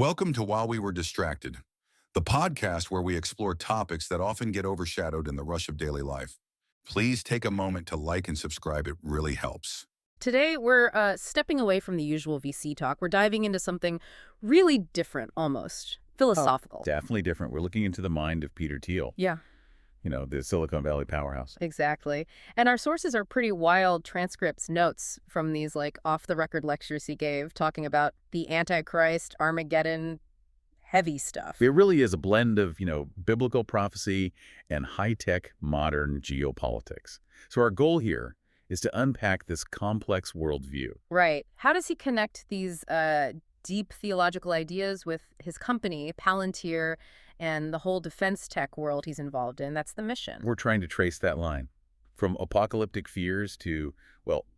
Welcome to While We Were Distracted, the podcast where we explore topics that often get overshadowed in the rush of daily life. Please take a moment to like and subscribe. It really helps. Today, we're stepping away from the usual VC talk. We're diving into something really different, almost philosophical. Definitely different. We're looking into the mind of Peter Thiel, Yeah, the Silicon Valley powerhouse. exactly. And our sources are pretty wild transcripts, notes from these off-the-record lectures he gave, talking about the Antichrist, Armageddon, heavy stuff. It really is a blend of, biblical prophecy and high-tech modern geopolitics. So our goal here is to unpack this complex worldview. Right. How does he connect these deep theological ideas with his company, Palantir, and the whole defense tech world he's involved in? That's the mission. We're trying to trace that line from apocalyptic fears to,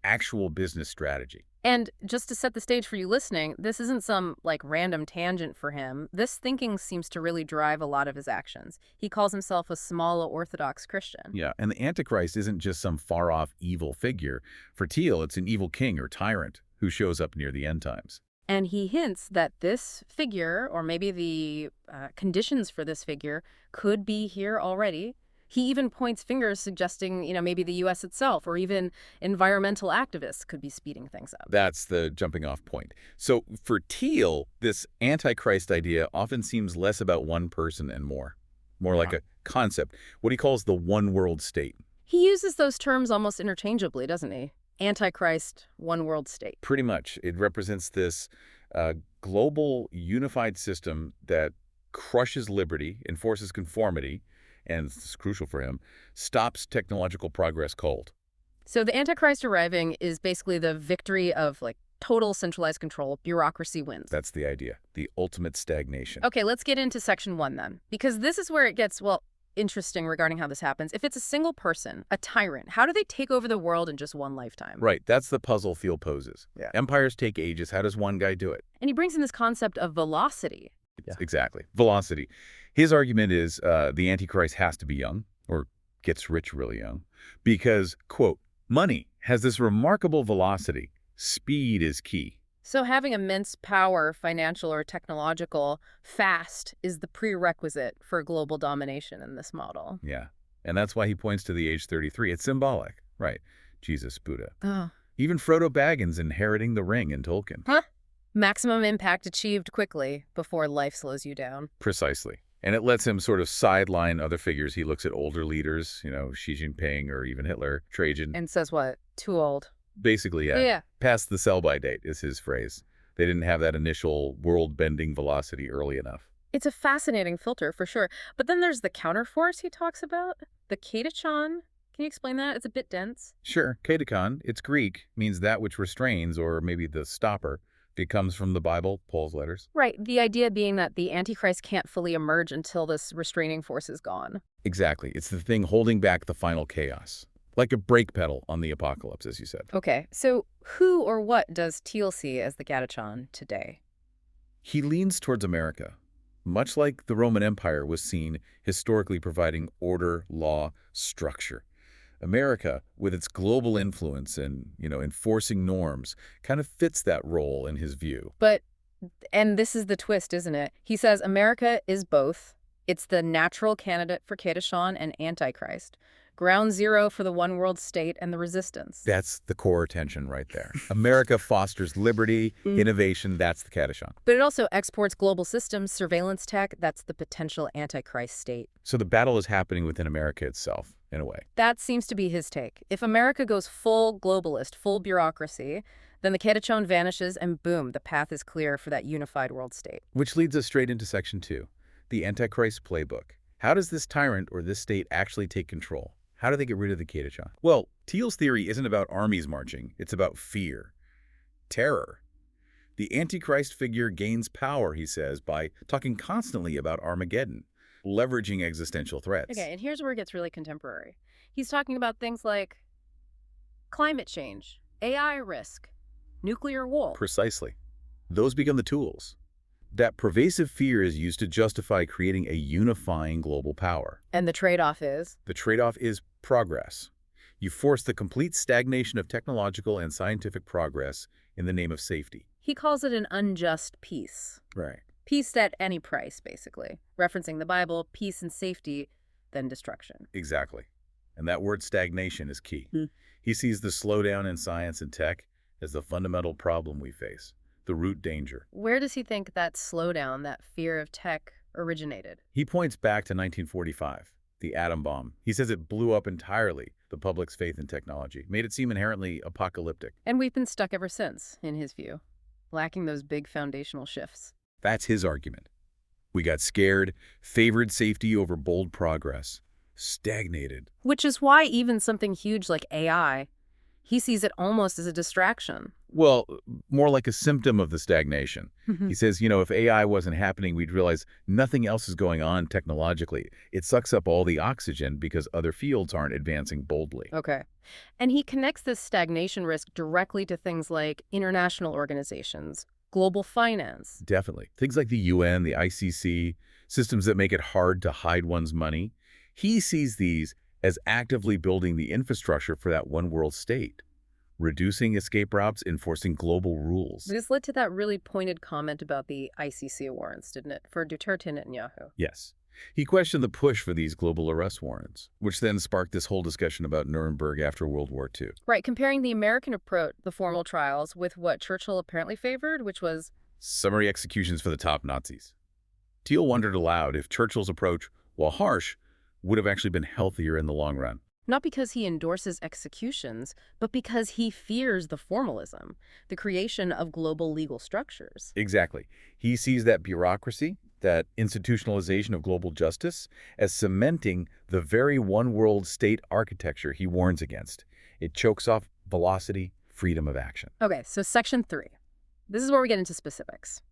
actual business strategy. And just to set the stage for you listening, this isn't some random tangent for him. This thinking seems to really drive a lot of his actions. He calls himself a small Orthodox Christian. Yeah, and the Antichrist isn't just some far-off evil figure. For Thiel, it's an evil king or tyrant who shows up near the end times. And he hints that this figure, or maybe the conditions for this figure, could be here already. He even points fingers suggesting, maybe the U.S. itself or even environmental activists could be speeding things up. That's the jumping off point. So for Thiel, this Antichrist idea often seems less about one person and more like a concept, what he calls the one world state. He uses those terms almost interchangeably, doesn't he? Antichrist, one world state. Pretty much. It represents this global unified system that crushes liberty, enforces conformity, and this is crucial for him, stops technological progress cold. So the Antichrist arriving is basically the victory of total centralized control. Bureaucracy wins. That's the idea, the ultimate stagnation. Okay, let's get into section 1 then, because this is where it gets, interesting regarding how this happens. If it's a single person, a tyrant, how do they take over the world in just one lifetime? Right, that's the puzzle Thiel poses. Yeah. Empires take ages. How does one guy do it? And he brings in this concept of velocity. Yeah. Exactly. Velocity. His argument is the Antichrist has to be young, or gets rich really young, because, quote, money has this remarkable velocity. Speed is key. So having immense power, financial or technological, fast is the prerequisite for global domination in this model. Yeah. And that's why he points to the age 33. It's symbolic. Right. Jesus, Buddha. Oh. Even Frodo Baggins inheriting the ring in Tolkien. Huh? Maximum impact achieved quickly before life slows you down. Precisely. And it lets him sort of sideline other figures. He looks at older leaders, Xi Jinping or even Hitler, Trajan. And says what? Too old. Basically, yeah. Yeah. Past the sell-by date is his phrase. They didn't have that initial world-bending velocity early enough. It's a fascinating filter, for sure. But then there's the counterforce he talks about, the Catechon. Can you explain that? It's a bit dense. Sure. Catechon, it's Greek, means that which restrains, or maybe the stopper. It comes from the Bible, Paul's letters. Right. The idea being that the Antichrist can't fully emerge until this restraining force is gone. Exactly. It's the thing holding back the final chaos. Like a brake pedal on the apocalypse, as you said. Okay, so who or what does Thiel see as the Catechon today? He leans towards America, much like the Roman Empire was seen historically providing order, law, structure. America, with its global influence and, enforcing norms, kind of fits that role in his view. And this is the twist, isn't it? He says America is both. It's the natural candidate for Catechon and Antichrist. Ground zero for the one world state and the resistance. That's the core tension right there. America fosters liberty, innovation, that's the Catechon. But it also exports global systems, surveillance tech, that's the potential Antichrist state. So the battle is happening within America itself, in a way. That seems to be his take. If America goes full globalist, full bureaucracy, then the Catechon vanishes and boom, the path is clear for that unified world state. Which leads us straight into section 2, the Antichrist playbook. How does this tyrant or this state actually take control? How do they get rid of the Catechon? Well, Thiel's theory isn't about armies marching. It's about fear, terror. The Antichrist figure gains power, he says, by talking constantly about Armageddon, leveraging existential threats. Okay, and here's where it gets really contemporary. He's talking about things like climate change, AI risk, nuclear war. Precisely. Those become the tools. That pervasive fear is used to justify creating a unifying global power. And the trade-off is? The trade-off is progress. You force the complete stagnation of technological and scientific progress in the name of safety. He calls it an unjust peace. Right. Peace at any price, basically. Referencing the Bible, peace and safety, then destruction. Exactly. And that word stagnation is key. Hmm. He sees the slowdown in science and tech as the fundamental problem we face, the root danger. Where does he think that slowdown, that fear of tech, originated? He points back to 1945, the atom bomb. He says it blew up entirely the public's faith in technology, made it seem inherently apocalyptic. And we've been stuck ever since, in his view, lacking those big foundational shifts. That's his argument. We got scared, favored safety over bold progress, stagnated. Which is why even something huge like AI, he sees it almost as a distraction. Well, more like a symptom of the stagnation. He says, if AI wasn't happening, we'd realize nothing else is going on technologically. It sucks up all the oxygen because other fields aren't advancing boldly. Okay. And he connects this stagnation risk directly to things like international organizations, global finance. Definitely. Things like the UN, the ICC, systems that make it hard to hide one's money. He sees these as actively building the infrastructure for that one world state, reducing escape routes, enforcing global rules. This led to that really pointed comment about the ICC warrants, didn't it, for Duterte and Netanyahu? Yes. He questioned the push for these global arrest warrants, which then sparked this whole discussion about Nuremberg after World War II. Right, comparing the American approach, the formal trials, with what Churchill apparently favored, which was summary executions for the top Nazis. Thiel wondered aloud if Churchill's approach, while harsh, would have actually been healthier in the long run. not because he endorses executions, but because he fears the formalism, the creation of global legal structures. Exactly. He sees that bureaucracy, that institutionalization of global justice, as cementing the very one-world state architecture he warns against. It chokes off velocity, freedom of action. Okay, so Section 3. This is where we get into specifics.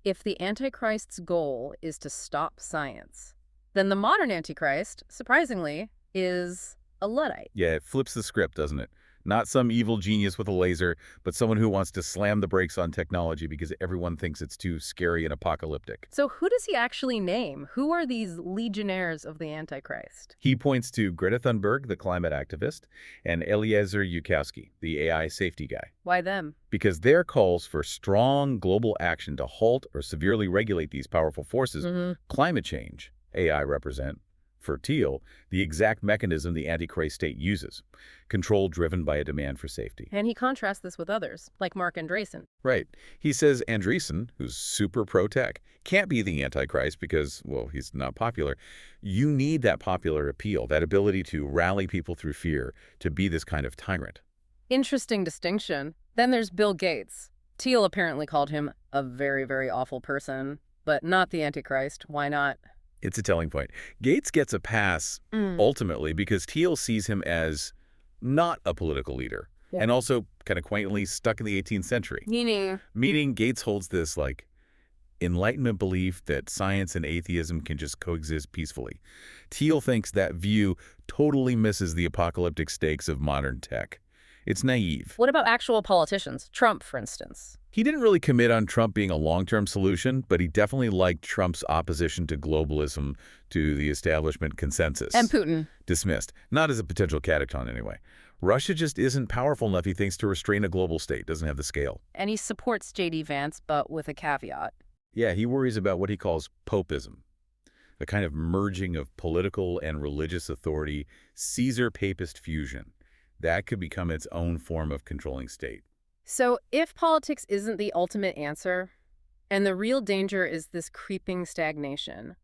If the Antichrist's goal is to stop science, then the modern Antichrist, surprisingly, is a Luddite. Yeah, it flips the script, doesn't it? Not some evil genius with a laser, but someone who wants to slam the brakes on technology because everyone thinks it's too scary and apocalyptic. So who does he actually name? Who are these legionnaires of the Antichrist? He points to Greta Thunberg, the climate activist, and Eliezer Yudkowsky, the AI safety guy. Why them? Because their calls for strong global action to halt or severely regulate these powerful forces, climate change, AI represent, for Thiel, the exact mechanism the Antichrist state uses, control driven by a demand for safety. And he contrasts this with others, like Mark Andreessen. Right. He says Andreessen, who's super pro-tech, can't be the Antichrist because, well, he's not popular. You need that popular appeal, that ability to rally people through fear, to be this kind of tyrant. Interesting distinction. Then there's Bill Gates. Thiel apparently called him a very, very awful person, but not the Antichrist. Why not? It's a telling point. Gates gets a pass, ultimately, because Thiel sees him as not a political leader, and also kind of quaintly stuck in the 18th century. Meaning Gates holds this, like, Enlightenment belief that science and atheism can just coexist peacefully. Thiel thinks that view totally misses the apocalyptic stakes of modern tech. It's naive. What about actual politicians? Trump, for instance. He didn't really commit on Trump being a long-term solution, but he definitely liked Trump's opposition to globalism, to the establishment consensus. And Putin. Dismissed. Not as a potential catechon, anyway. Russia just isn't powerful enough, he thinks, to restrain a global state. Doesn't have the scale. And he supports J.D. Vance, but with a caveat. Yeah, he worries about what he calls popism, a kind of merging of political and religious authority, Caesar-papist fusion. That could become its own form of controlling state. So if politics isn't the ultimate answer, and the real danger is this creeping stagnation,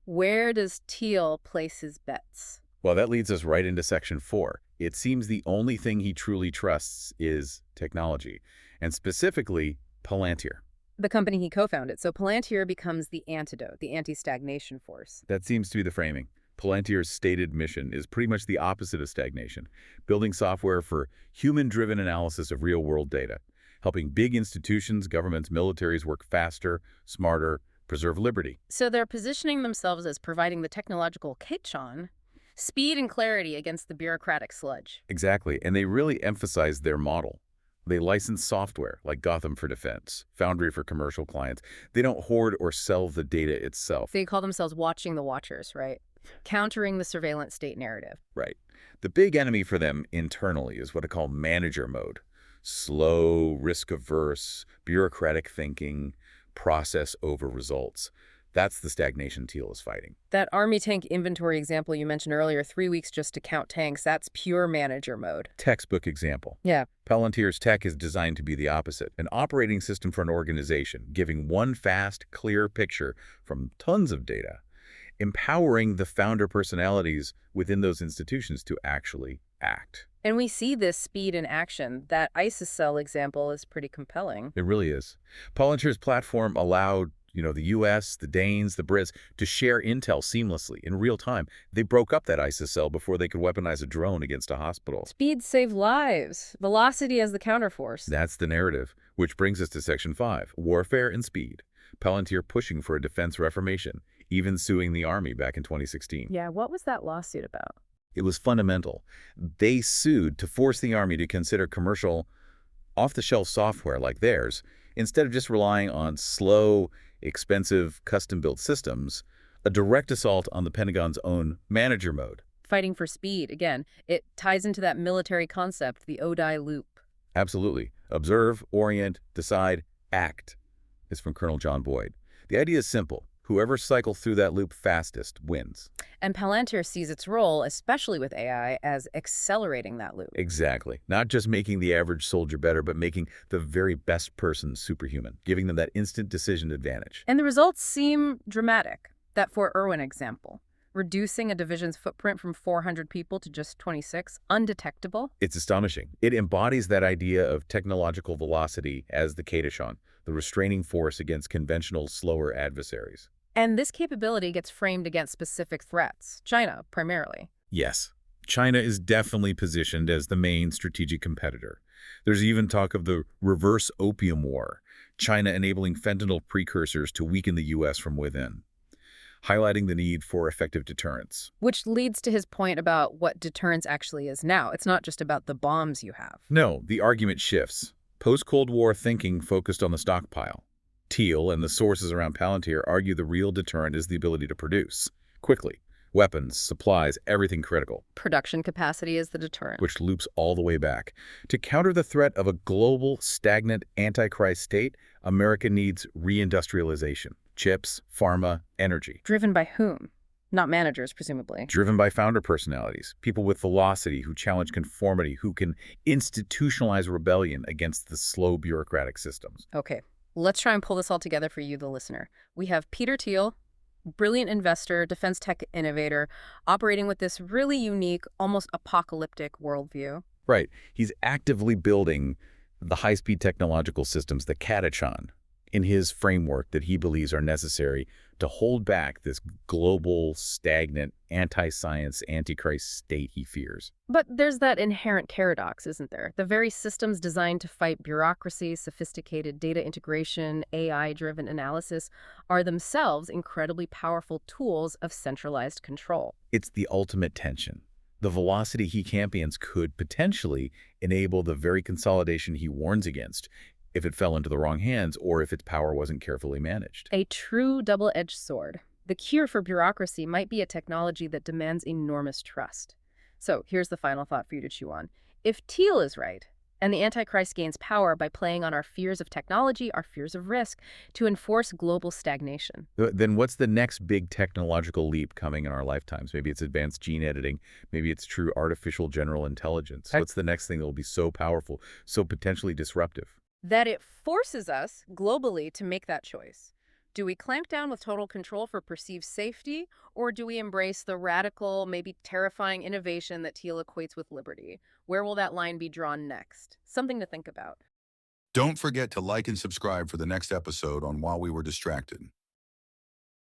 where does Thiel place his bets? Well, that leads us right into Section 4. It seems the only thing he truly trusts is technology, and specifically Palantir. The company he co-founded. So Palantir becomes the antidote, the anti-stagnation force. That seems to be the framing. Palantir's stated mission is pretty much the opposite of stagnation, building software for human-driven analysis of real-world data, helping big institutions, governments, militaries work faster, smarter, preserve liberty. So they're positioning themselves as providing the technological Catechon, speed and clarity against the bureaucratic sludge. Exactly, and they really emphasize their model. They license software, like Gotham for defense, Foundry for commercial clients. They don't hoard or sell the data itself. They call themselves watching the watchers, right? Countering the surveillance state narrative. Right. The big enemy for them internally is what I call manager mode. Slow, risk-averse, bureaucratic thinking, process over results. That's the stagnation Thiel is fighting. That army tank inventory example you mentioned earlier, 3 weeks just to count tanks, that's pure manager mode. Textbook example. Yeah. Palantir's tech is designed to be the opposite, an operating system for an organization, giving one fast, clear picture from tons of data, empowering the founder personalities within those institutions to actually act. And we see this speed in action. That ISIS cell example is pretty compelling. It really is. Palantir's platform allowed the U.S., the Danes, the Brits to share intel seamlessly in real time. They broke up that ISIS cell before they could weaponize a drone against a hospital. Speed save lives. Velocity as the counterforce. That's the narrative, which brings us to Section 5, Warfare and Speed. Palantir pushing for a defense reformation, even suing the Army back in 2016. Yeah, what was that lawsuit about? It was fundamental. They sued to force the Army to consider commercial, off-the-shelf software like theirs, instead of just relying on slow, expensive, custom-built systems, a direct assault on the Pentagon's own manager mode. Fighting for speed. Again, it ties into that military concept, the ODI loop. Absolutely. Observe, orient, decide, act, is from Colonel John Boyd. The idea is simple. Whoever cycles through that loop fastest wins. And Palantir sees its role, especially with AI, as accelerating that loop. Exactly. Not just making the average soldier better, but making the very best person superhuman, giving them that instant decision advantage. And the results seem dramatic. That Fort Irwin example. Reducing a division's footprint from 400 people to just 26, undetectable. It's astonishing. It embodies that idea of technological velocity as the Catechon, the restraining force against conventional, slower adversaries. And this capability gets framed against specific threats, China primarily. Yes, China is definitely positioned as the main strategic competitor. There's even talk of the reverse opium war, China enabling fentanyl precursors to weaken the U.S. from within, highlighting the need for effective deterrence. Which leads to his point about what deterrence actually is now. It's not just about the bombs you have. No, the argument shifts. Post-Cold War thinking focused on the stockpile. Thiel and the sources around Palantir argue the real deterrent is the ability to produce, quickly, weapons, supplies, everything critical. Production capacity is the deterrent. Which loops all the way back. To counter the threat of a global, stagnant, Antichrist state, America needs reindustrialization. Chips, pharma, energy. Driven by whom? Not managers, presumably. Driven by founder personalities, people with velocity who challenge conformity, who can institutionalize rebellion against the slow bureaucratic systems. Okay, let's try and pull this all together for you, the listener. We have Peter Thiel, brilliant investor, defense tech innovator, operating with this really unique, almost apocalyptic worldview. Right. He's actively building the high-speed technological systems, the Catechon, in his framework that he believes are necessary to hold back this global, stagnant, anti-science, antichrist state he fears. But there's that inherent paradox, isn't there? The very systems designed to fight bureaucracy, sophisticated data integration, AI-driven analysis are themselves incredibly powerful tools of centralized control. It's the ultimate tension. The velocity he champions could potentially enable the very consolidation he warns against if it fell into the wrong hands or if its power wasn't carefully managed. A true double-edged sword. The cure for bureaucracy might be a technology that demands enormous trust. So here's the final thought for you to chew on. If Thiel is right, and the Antichrist gains power by playing on our fears of technology, our fears of risk, to enforce global stagnation. Then what's the next big technological leap coming in our lifetimes? Maybe it's advanced gene editing. Maybe it's true artificial general intelligence. What's the next thing that will be so powerful, so potentially disruptive? That it forces us globally to make that choice. Do we clamp down with total control for perceived safety, or do we embrace the radical, maybe terrifying innovation that Thiel equates with liberty? Where will that line be drawn next? Something to think about. Don't forget to like and subscribe for the next episode on While We Were Distracted.